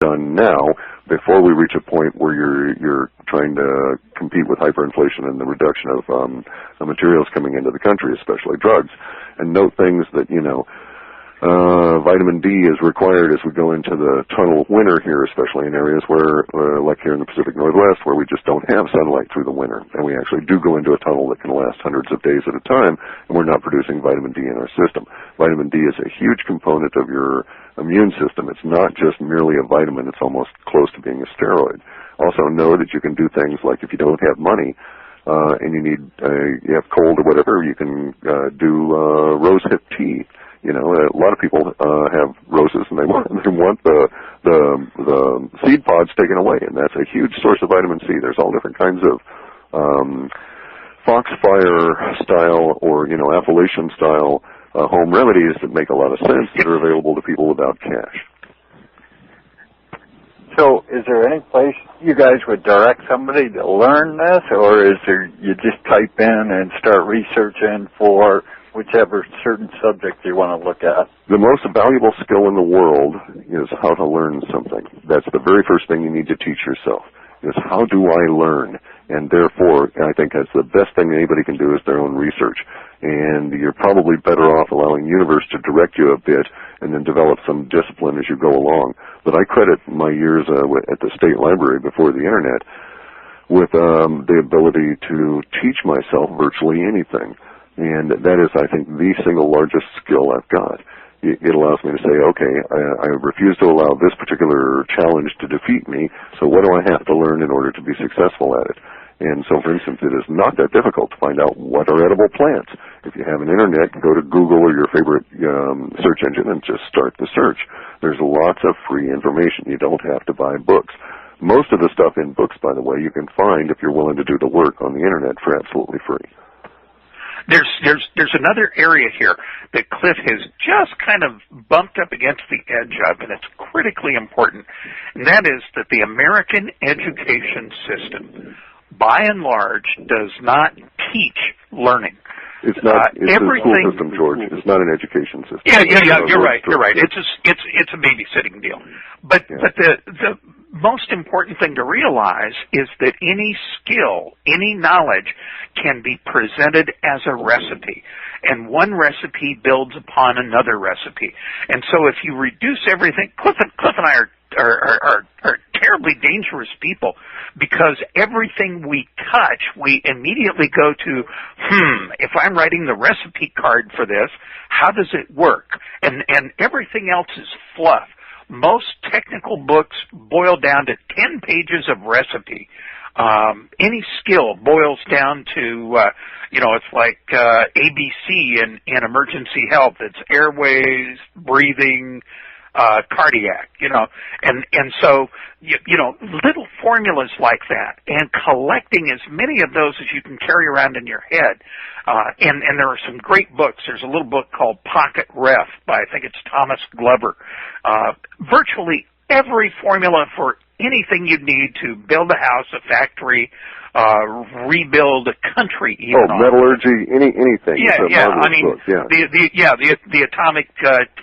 done now before we reach a point where you're trying to compete with hyperinflation and the reduction of materials coming into the country, especially drugs. And note things that, vitamin D is required as we go into the tunnel winter here, especially in areas where, like here in the Pacific Northwest, where we just don't have sunlight through the winter. And we actually do go into a tunnel that can last hundreds of days at a time, and we're not producing vitamin D in our system. Vitamin D is a huge component of your immune system. It's not just merely a vitamin. It's almost close to being a steroid. Also know that you can do things like if you don't have money, and you have cold or whatever, you can do rosehip tea. A lot of people have roses and they want the seed pods taken away, and that's a huge source of vitamin C. There's all different kinds of foxfire style or Appalachian style home remedies that make a lot of sense that are available to people without cash. So is there any place you guys would direct somebody to learn this, or is there you just type in and start researching for whichever certain subject you want to look at? The most valuable skill in the world is how to learn something. That's the very first thing you need to teach yourself, is how do I learn? And therefore, I think that's the best thing anybody can do is their own research. And you're probably better off allowing the universe to direct you a bit and then develop some discipline as you go along. But I credit my years at the state library before the internet with the ability to teach myself virtually anything. And that is, I think, the single largest skill I've got. It allows me to say, okay, I refuse to allow this particular challenge to defeat me, so what do I have to learn in order to be successful at it? And so, for instance, it is not that difficult to find out what are edible plants. If you have an internet, go to Google or your favorite search engine and just start the search. There's lots of free information. You don't have to buy books. Most of the stuff in books, by the way, you can find if you're willing to do the work on the internet for absolutely free. There's another area here that Clif has just kind of bumped up against the edge of, and it's critically important, and that is that the American education system, by and large, does not teach learning. It's not. It's a school system, George. It's not an education system. Yeah. You're right. It's a babysitting deal. But the most important thing to realize is that any skill, any knowledge can be presented as a recipe, and one recipe builds upon another recipe. And so if you reduce everything, Clif and I are terribly dangerous people, because everything we touch, we immediately go to, if I'm writing the recipe card for this, how does it work? And everything else is fluff. Most technical books boil down to 10 pages of recipe. Any skill boils down to, it's like ABC in emergency health. It's airways, breathing, cardiac, and so, little formulas like that, and collecting as many of those as you can carry around in your head. And there are some great books. There's a little book called Pocket Ref by, I think it's Thomas Glover. Virtually every formula for anything you need to build a house, a factory, rebuild a country. Even metallurgy, anything. Yeah. I mean, the atomic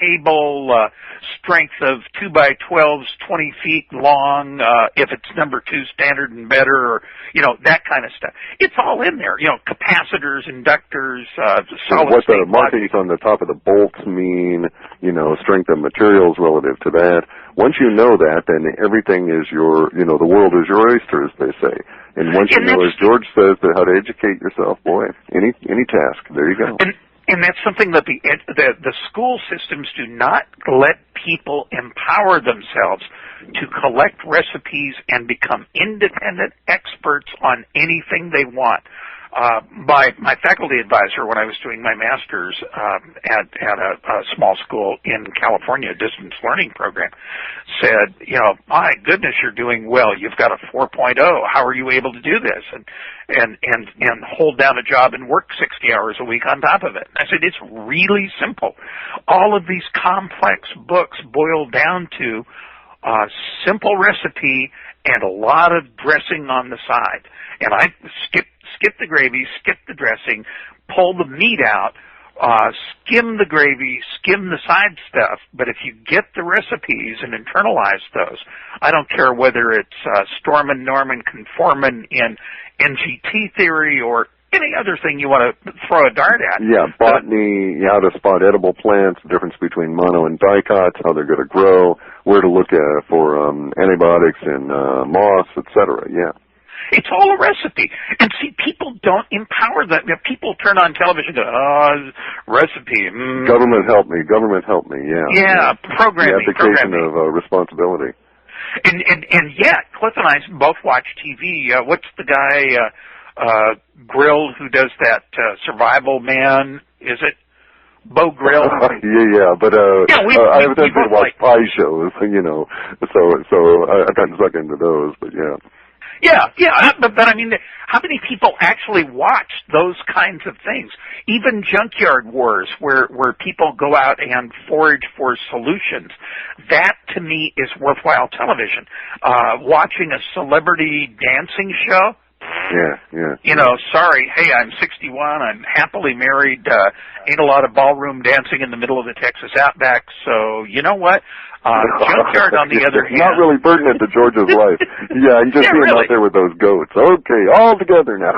table, strength of 2x12s, 20 feet long, if it's number 2 standard and better, or that kind of stuff. It's all in there. Capacitors, inductors, solid what state the markings on the top of the bolts mean. Strength of materials relative to that. Once you know that, then everything is the world is your oyster, as they say. And once you know, as George says, how to educate yourself, boy, any task, there you go. And that's something that the school systems do not let people empower themselves to collect recipes and become independent experts on anything they want. My faculty advisor, when I was doing my master's at a small school in California, a distance learning program, said, my goodness, you're doing well. You've got a 4.0. How are you able to do this? And hold down a job and work 60 hours a week on top of it. I said, it's really simple. All of these complex books boil down to a simple recipe and a lot of dressing on the side. And I skip the gravy, skip the dressing, pull the meat out, skim the gravy, skim the side stuff, but if you get the recipes and internalize those, I don't care whether it's Stormin, Norman, Conformin in NGT theory or any other thing you want to throw a dart at. Yeah, botany, how to spot edible plants, the difference between mono and dicots, how they're going to grow, where to look for antibiotics and moss, etc. Yeah. It's all a recipe. And see, people don't empower that. People turn on television and go, recipe. Government help me, yeah. Yeah, programming. The abdication of responsibility. And yet, Clif and I both watch TV. What's the guy, Grill, who does that Survival Man? Is it Beau Grill? yeah, but I evidently watch pie shows, so I've gotten stuck into those, but yeah. Yeah, but I mean, how many people actually watch those kinds of things? Even Junkyard Wars, where people go out and forage for solutions. That, to me, is worthwhile television. Watching a celebrity dancing show. Yeah. Sorry, hey, I'm 61, I'm happily married, ain't a lot of ballroom dancing in the middle of the Texas Outback, so you know what? Junkyard, on the other hand... Not really pertinent to George's life. Yeah, you just see him out there with those goats. Okay, all together now.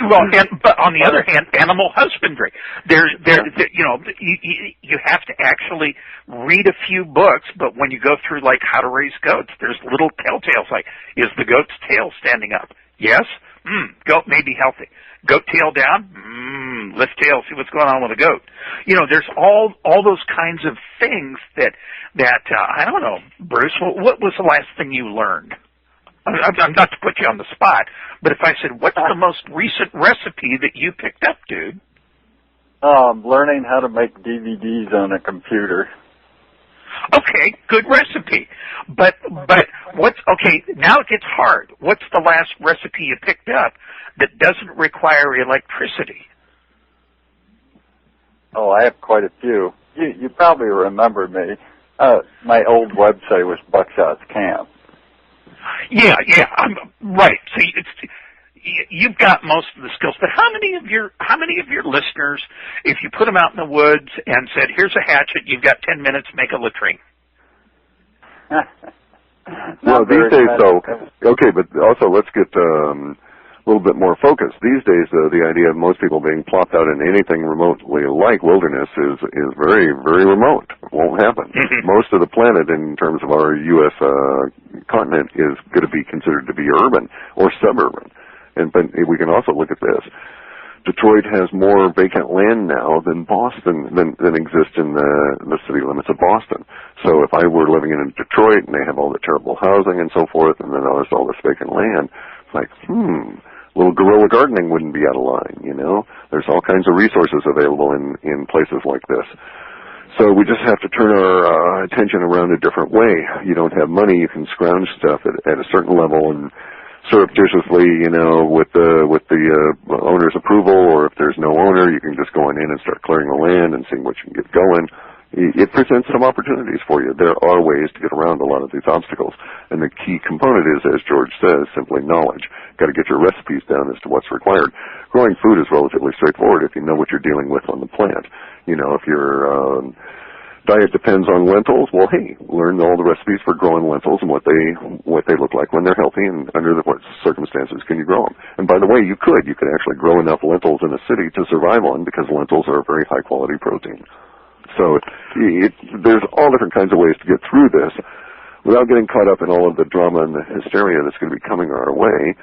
Well, but on the other hand, animal husbandry. You have to actually read a few books, but when you go through, like, how to raise goats, there's little telltales, like, is the goat's tail standing up? Yes? Goat may be healthy. Goat tail down? Lift tail, see what's going on with a goat. There's all those kinds of things that I don't know, Bruce, what was the last thing you learned? I'm not to put you on the spot, but if I said, what's the most recent recipe that you picked up, dude? Learning how to make DVDs on a computer. Okay, good recipe. But now it gets hard. What's the last recipe you picked up that doesn't require electricity? Oh, I have quite a few. You probably remember me. My old website was Buckshot's Camp. Yeah, I'm right. See, you've got most of the skills, but how many of your listeners, if you put them out in the woods and said, "Here's a hatchet, you've got 10 minutes, make a latrine"? Well, these days, okay, but also let's get a little bit more focused. These days, the idea of most people being plopped out in anything remotely like wilderness is very, very remote. It won't happen. Most of the planet, in terms of our U.S. Continent, is going to be considered to be urban or suburban. But we can also look at this. Detroit has more vacant land now than Boston than exists in the city limits of Boston. So if I were living in Detroit and they have all the terrible housing and so forth, and then there's all this vacant land, it's like, little guerrilla gardening wouldn't be out of line, There's all kinds of resources available in places like this. So we just have to turn our attention around a different way. You don't have money, you can scrounge stuff at a certain level and surreptitiously, with the owner's approval, or if there's no owner, you can just go on in and start clearing the land and seeing what you can get going. It presents some opportunities for you. There are ways to get around a lot of these obstacles, and the key component is, as George says, simply knowledge. Got to get your recipes down as to what's required. Growing food is relatively straightforward if you know what you're dealing with on the plant. If your diet depends on lentils, well, hey, learn all the recipes for growing lentils and what they look like when they're healthy, and under what circumstances can you grow them. And by the way, you could actually grow enough lentils in a city to survive on, because lentils are a very high quality protein. So there's all different kinds of ways to get through this without getting caught up in all of the drama and the hysteria that's going to be coming our way,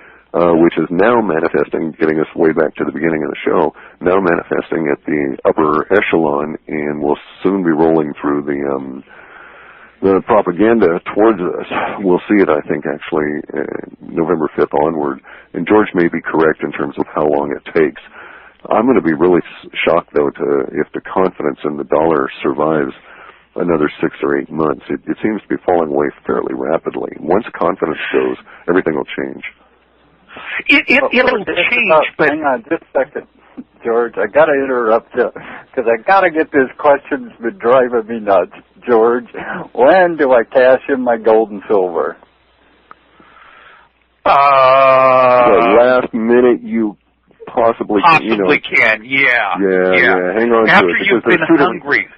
which is now manifesting, getting us way back to the beginning of the show, now manifesting at the upper echelon, and will soon be rolling through the propaganda towards us. We'll see it, I think, actually November 5th onward. And George may be correct in terms of how long it takes. I'm going to be really shocked, though, if the confidence in the dollar survives another 6 or 8 months. It seems to be falling away fairly rapidly. Once confidence goes, everything will change. It'll change, but... Hang on just a second, George. I got to interrupt you, because I got to get this question's been driving me nuts. George, when do I cash in my gold and silver? The last minute you possibly can. Yeah. Hang on after to it. You've been hungry.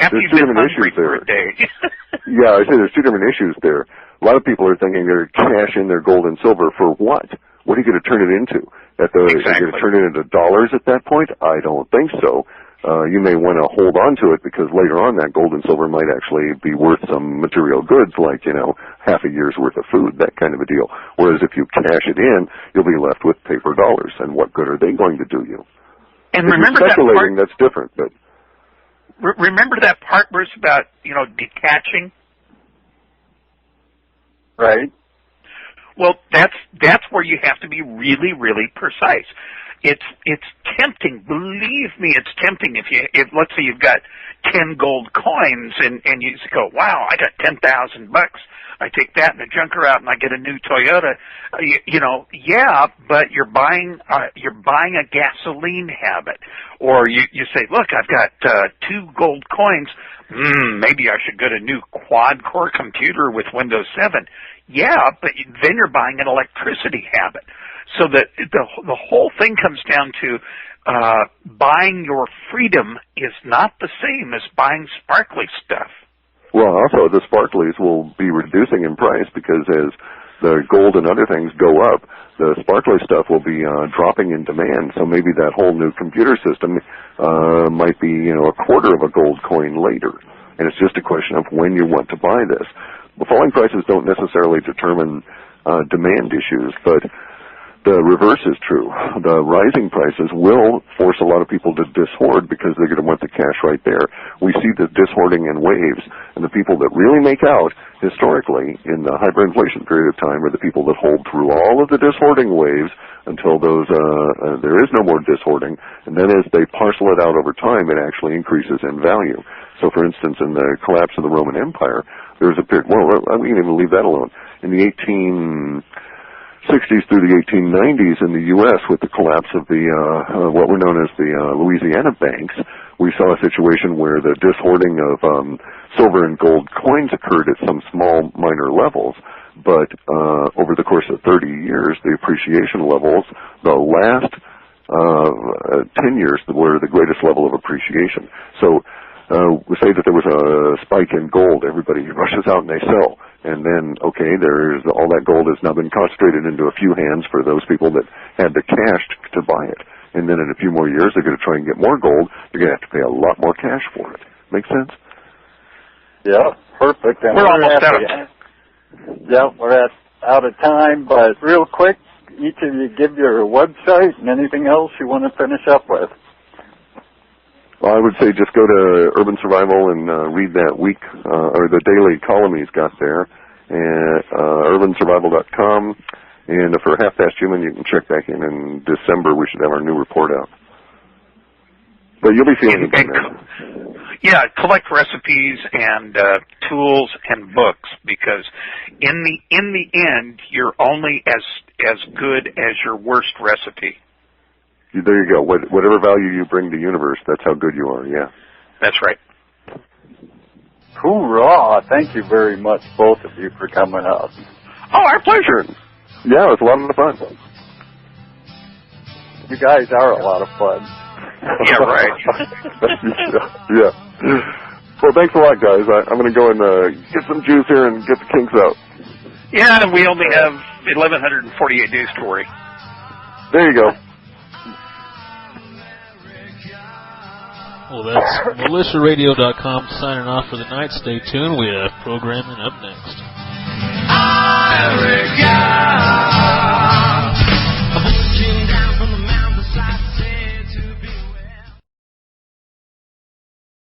After you've been hungry for a day. Yeah, I say there's two different issues there. A lot of people are thinking they're going to cash in their gold and silver for what? What are you going to turn it into? Are you going to turn it into dollars at that point? I don't think so. You may want to hold on to it because later on that gold and silver might actually be worth some material goods like, half a year's worth of food, that kind of a deal. Whereas if you cash it in, you'll be left with paper dollars. And what good are they going to do you? And if remember you're speculating, that's different. But remember that part where it's about, detaching? Right. Well, that's where you have to be really, really precise. It's tempting. Believe me, it's tempting. If let's say you've got 10 gold coins and you go, wow, I got $10,000. I take that and I junker out and I get a new Toyota. Yeah, but you're buying a gasoline habit. Or you say, look, I've got 2 gold coins. Maybe I should get a new quad-core computer with Windows 7. Yeah, but then you're buying an electricity habit. So that the whole thing comes down to buying your freedom is not the same as buying sparkly stuff. Well, also the sparklies will be reducing in price because as the gold and other things go up, the sparkly stuff will be dropping in demand. So maybe that whole new computer system might be a quarter of a gold coin later. And it's just a question of when you want to buy this. The falling prices don't necessarily determine demand issues, but the reverse is true. The rising prices will force a lot of people to dishoard because they're going to want the cash right there. We see the dishoarding in waves, and the people that really make out historically in the hyperinflation period of time are the people that hold through all of the dishoarding waves until there is no more dishoarding, and then as they parcel it out over time, it actually increases in value. So, for instance, in the collapse of the Roman Empire, there was a period, we can even leave that alone. In the 1860s through the 1890s in the U.S. with the collapse of the what were known as the Louisiana banks, we saw a situation where the dishoarding of silver and gold coins occurred at some small minor levels, but over the course of 30 years, the appreciation levels, the last 10 years were the greatest level of appreciation. So we say that there was a spike in gold, everybody rushes out and they sell. And then, okay, there's all that gold has now been concentrated into a few hands for those people that had the cash to buy it. And then in a few more years, they're going to try and get more gold. They're going to have to pay a lot more cash for it. Make sense? Yeah, perfect. And we're almost out of time. Yeah, we're out of time. But real quick, each of you give your website and anything else you want to finish up with. Well, I would say just go to Urban Survival and read that week, or the daily column he's got there, at urbansurvival.com. And for Half Past Human, you can check back in December. We should have our new report out. But you'll be feeling it by then. Yeah, collect recipes and tools and books, because in the end, you're only as good as your worst recipe. There you go. Whatever value you bring to the universe, that's how good you are, yeah. That's right. Hoorah! Thank you very much, both of you, for coming up. Oh, our pleasure. Yeah, it was a lot of fun. You guys are a lot of fun. Yeah, right. Yeah. Well, thanks a lot, guys. I'm going to go and get some juice here and get the kinks out. Yeah, and we only have 1,148 days to worry. There you go. Well, that's militiaradio.com signing off for the night. Stay tuned. We have programming up next.